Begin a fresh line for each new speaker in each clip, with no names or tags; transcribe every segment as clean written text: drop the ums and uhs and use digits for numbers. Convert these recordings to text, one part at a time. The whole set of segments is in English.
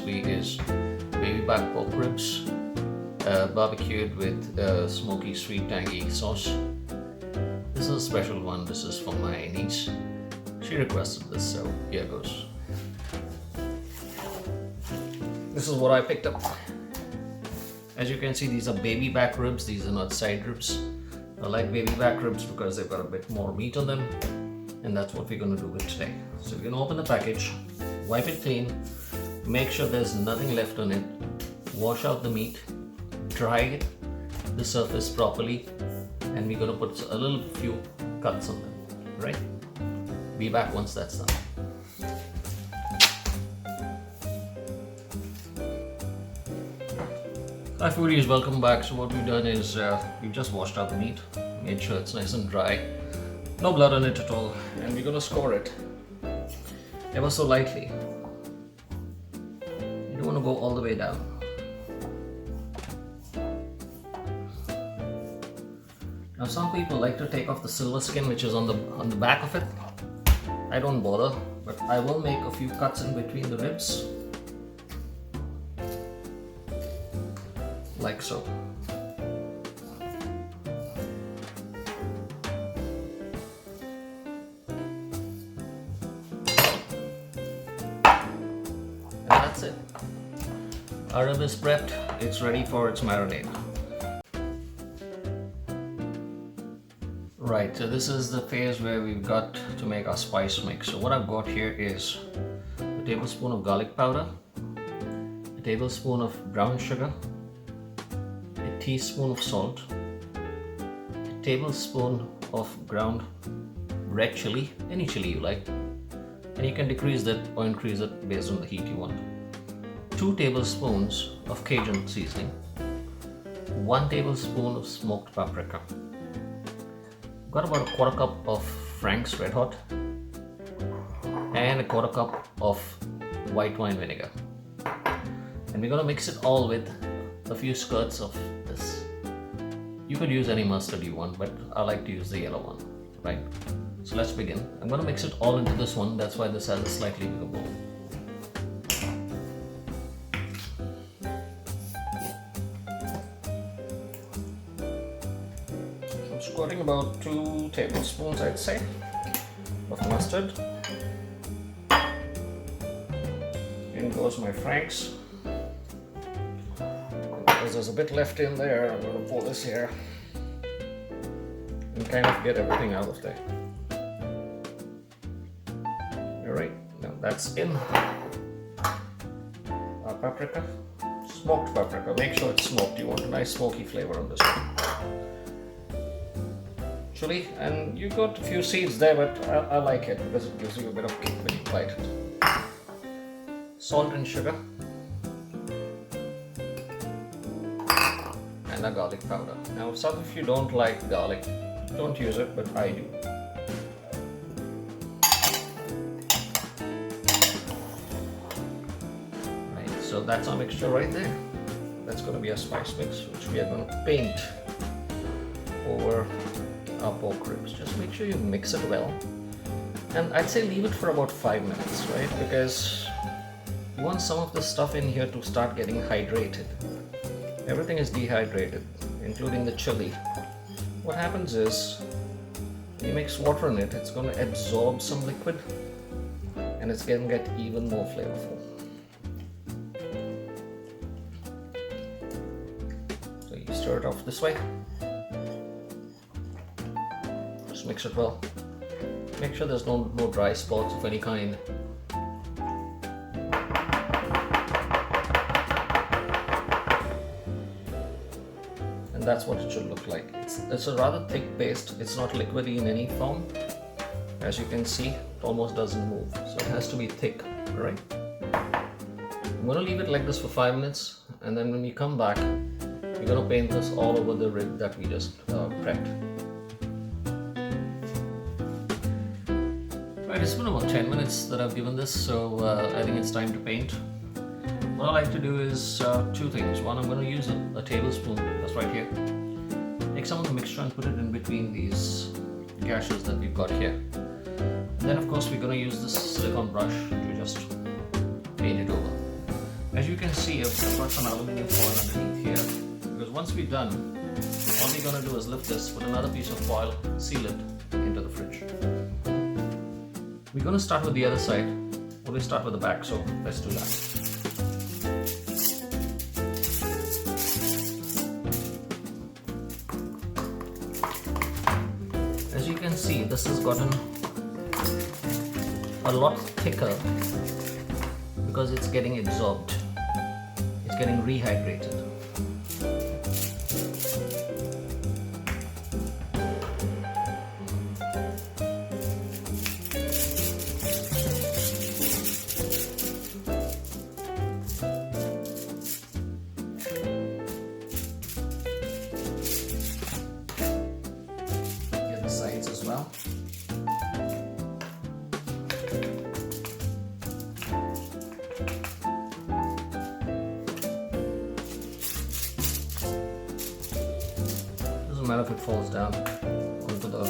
recipe is baby back pork ribs, barbecued with smoky sweet tangy sauce. This is a special one. This is for my niece. She requested this, so here goes. This is what I picked up. As you can see, these are baby back ribs. These are not side ribs. I like baby back ribs because they've got a bit more meat on them, and that's what we're going to do with today. So we're going to open the package, wipe it clean, make sure there's nothing left on it, wash out the meat, dry the surface properly, and we're going to put a little few cuts on them. Right? Be back once that's done. Hi foodies, welcome back. So what we've done is we've just washed out the meat, made sure it's nice and dry, no blood on it at all, and we're going to score it ever so lightly. You don't want to go all the way down. Now some people like to take off the silver skin which is on the back of it. I don't bother, but I will make a few cuts in between the ribs. Like so. And that's it. Our rib is prepped, it's ready for its marinade. Right, so this is the phase where we've got to make our spice mix. So what I've got here is a tablespoon of garlic powder, a tablespoon of brown sugar, a teaspoon of salt, a tablespoon of ground red chili, any chili you like, and you can decrease that or increase it based on the heat you want. 2 tablespoons of cajun seasoning, 1 tablespoon of smoked paprika. Got about a quarter cup of Frank's Red Hot and a quarter cup of white wine vinegar. And we're going to mix it all with a few squirts of this. You could use any mustard you want, but I like to use the yellow one, right? So let's begin. I'm going to mix it all into this one. That's why this has a slightly bigger bowl. I'm squirting about 2 tablespoons, I'd say, of mustard. In goes my Frank's. Because there's a bit left in there, I'm going to pull this here and kind of get everything out of there. Alright, now that's in. Our paprika, smoked paprika. Make sure it's smoked. You want a nice smoky flavor on this one. Chili, and you got a few seeds there, but I like it because it gives you a bit of kick when you bite it. Salt and sugar. And a garlic powder. Now some of you don't like garlic, don't use it, but I do. Right, so that's our mixture right there. That's going to be a spice mix which we are going to paint over our pork ribs. Just make sure you mix it well, and I'd say leave it for about 5 minutes, right? Because you want some of the stuff in here to start getting hydrated. Everything is dehydrated, including the chili. What happens is, when you mix water in it, it's going to absorb some liquid, and it's going to get even more flavorful. So you stir it off this way. Just mix it well. Make sure there's no dry spots of any kind. And that's what it should look like. It's a rather thick paste. It's not liquidy in any form. As you can see, it almost doesn't move. So it has to be thick, right? I'm going to leave it like this for 5 minutes, and then when we come back, we're going to paint this all over the rib that we just prepped. Right, it's been about 10 minutes that I've given this, so I think it's time to paint. What I like to do is 2 things. One, I'm going to use a tablespoon, that's right here. Take some of the mixture and put it in between these gashes that we've got here. And then of course we're going to use this silicone brush to just paint it over. As you can see, I've got some aluminum foil underneath here, because once we're done, all we're going to do is lift this, put another piece of foil, seal it into the fridge. We're going to start with the other side. Always start with the back, so let's do that. As you can see, this has gotten a lot thicker because it's getting absorbed. It's getting rehydrated. Get the sides as well. Doesn't matter if it falls down onto the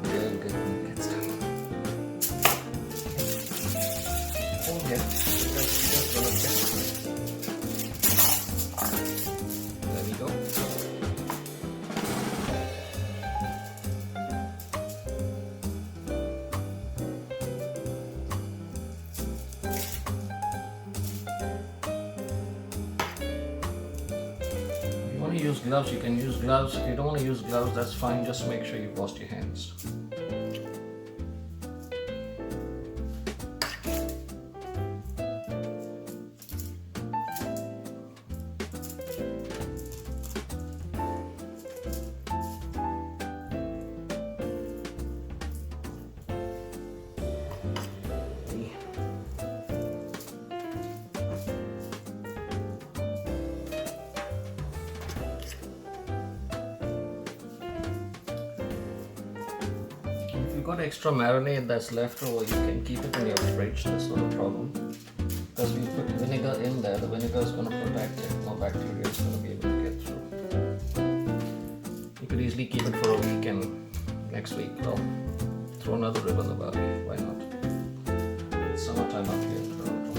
real good when it gets done. Oh yeah, just gonna check. There we go. If you want to use gloves, you can use gloves. If you don't want to use gloves, that's fine. Just make sure you've washed your hands. If you've got extra marinade that's left over, you can keep it in your fridge. That's not a problem. Because we put vinegar in there, the vinegar is going to protect it. No bacteria is going to be able to get through. You could easily keep it for a week, and next week, well, throw another rib on the barbie. Why not? It's summertime up here in Toronto.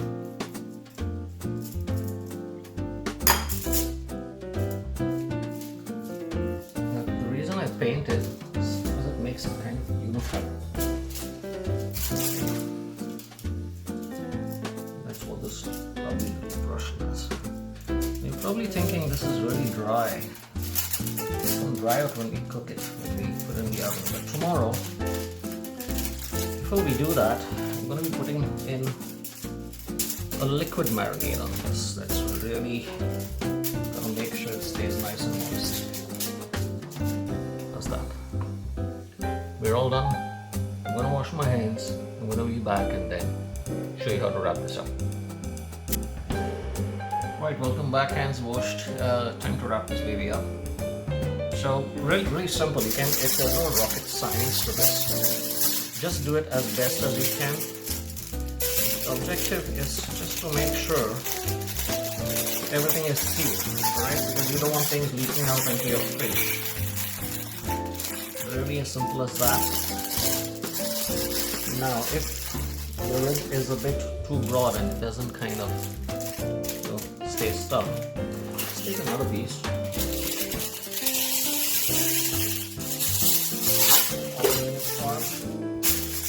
Now, the reason I paint it is because it makes it kind of uniform. That's what this lovely little brush does. You're probably thinking this is really dry. It's going to dry out when we cook it, when we put it in the oven. But tomorrow, before we do that, I'm going to be putting in a liquid marinade on this. That's really going to make sure it stays nice and moist. How's that? We're all done. I'm going to wash my hands. I'm going to be back and then show you how to wrap this up. Right, welcome back. Hands washed. Time to wrap this baby up. So really simple. You can. There's no rocket science to this. Just do it as best as you can. The objective is just to make sure everything is sealed, right? Because you don't want things leaking out into your fish. Really as simple as that. Now, if the lid is a bit too broad and it doesn't kind of stay stuck, let's take another piece.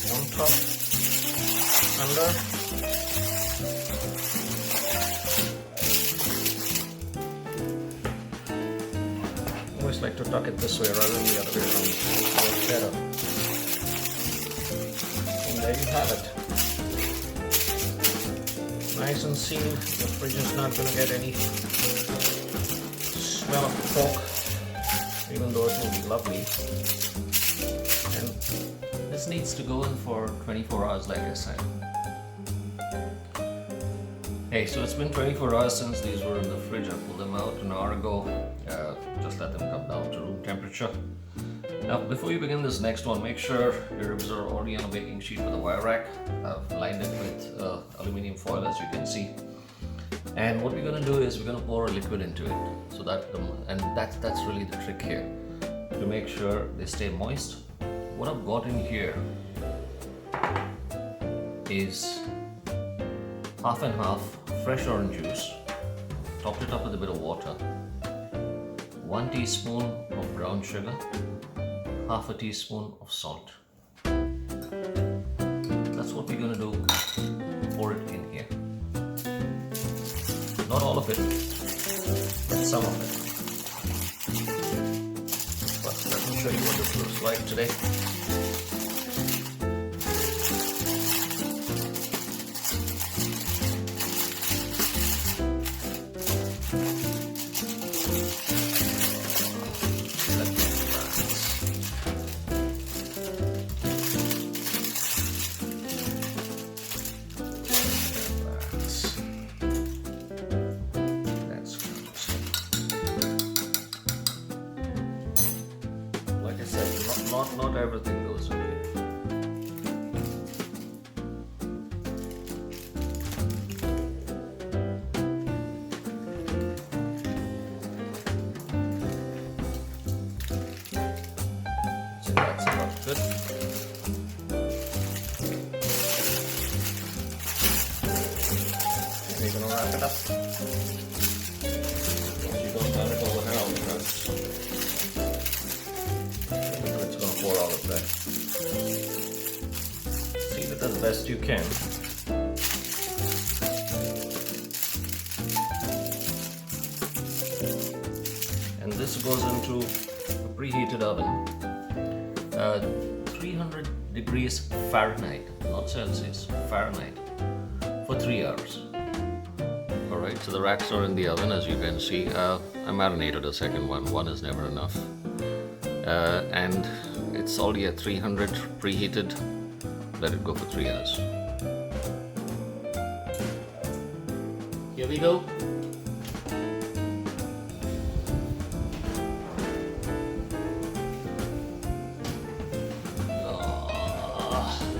On top, under. I always like to tuck it this way rather than the other way around. It's better. And there you have it. Nice and sealed. The fridge is not going to get any smell of pork, even though it will be lovely. And this needs to go in for 24 hours, like I said. Hey, so it's been 24 hours since these were in the fridge. I pulled them out an hour ago. Just let them come down to room temperature. Now, before you begin this next one, make sure your ribs are already on a baking sheet with a wire rack. I've lined it with aluminium foil, as you can see. And what we're going to do is we're going to pour a liquid into it, so that that's really the trick here, to make sure they stay moist. What I've got in here is half and half fresh orange juice, topped it up with a bit of water, 1 teaspoon of brown sugar, half a teaspoon of salt. That's what we're going to do. Pour it in here. Not all of it, but some of it. But let me show you what this looks like today. Not everything goes in here. So that's about good. And we're gonna wrap it up. You don't turn it over now because pour all of that. Seal it as best you can. And this goes into a preheated oven, 300 degrees Fahrenheit, not Celsius, Fahrenheit, for 3 hours. Alright, so the racks are in the oven, as you can see. I marinated a second one. One is never enough. And it's already at 300 preheated. Let it go for 3 hours. Here we go.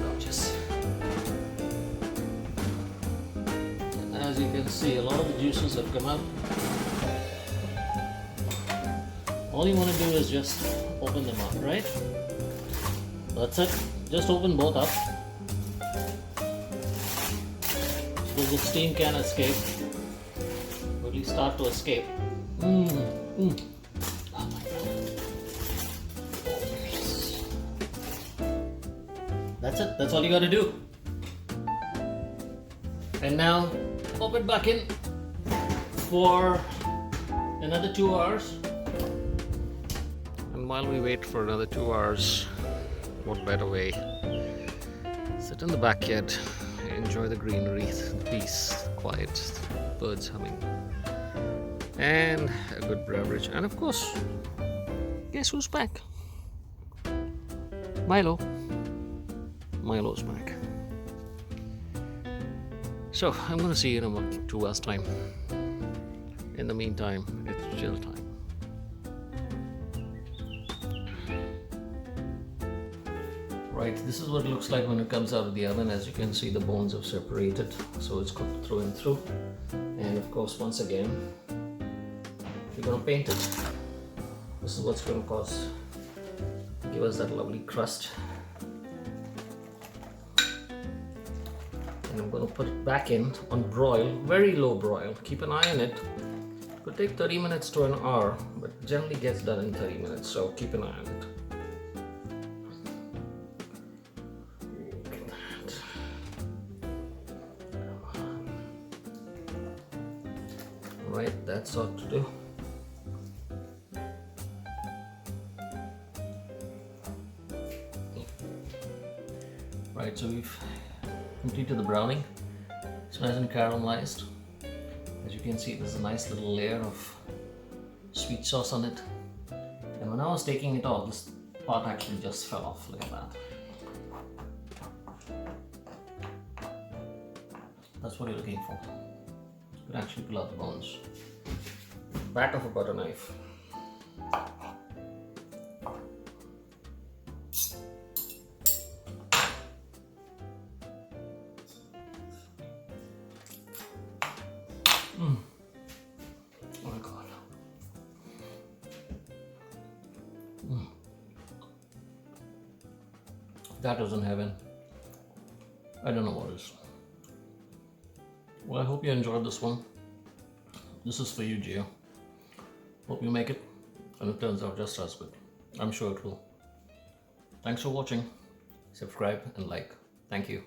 Gorgeous. And as you can see, a lot of the juices have come out. All you want to do is just open them up, right? That's it. Just open both up, so the steam can escape, or at least start to escape. Oh my God. That's it. That's all you got to do. And now pop it back in for another 2 hours. And while we wait for another 2 hours, what better way? Sit in the backyard, enjoy the greenery, the peace, quiet, birds humming, and a good beverage. And of course, guess who's back? Milo. Milo's back. So I'm gonna see you in about 2 hours time. In the meantime, it's chill time. Right, this is what it looks like when it comes out of the oven. As you can see, the bones have separated, so it's cooked through and through. And of course, once again, we're gonna paint it. This is what's gonna give us that lovely crust. And I'm gonna put it back in on broil, very low broil. Keep an eye on it. It could take 30 minutes to an hour, but generally gets done in 30 minutes, so keep an eye on it. Right, that's all to do. Right, so we've completed the browning. It's nice and caramelized. As you can see, there's a nice little layer of sweet sauce on it. And when I was taking it off, this part actually just fell off. Look at that. That's what you're looking for. You can actually pull out the bones. Back of a butter knife. That isn't heaven. I don't know what is. Well, I hope you enjoyed this one. This is for you, Gio. Hope you make it and it turns out just as good. I'm sure it will. Thanks for watching. Subscribe and like. Thank you.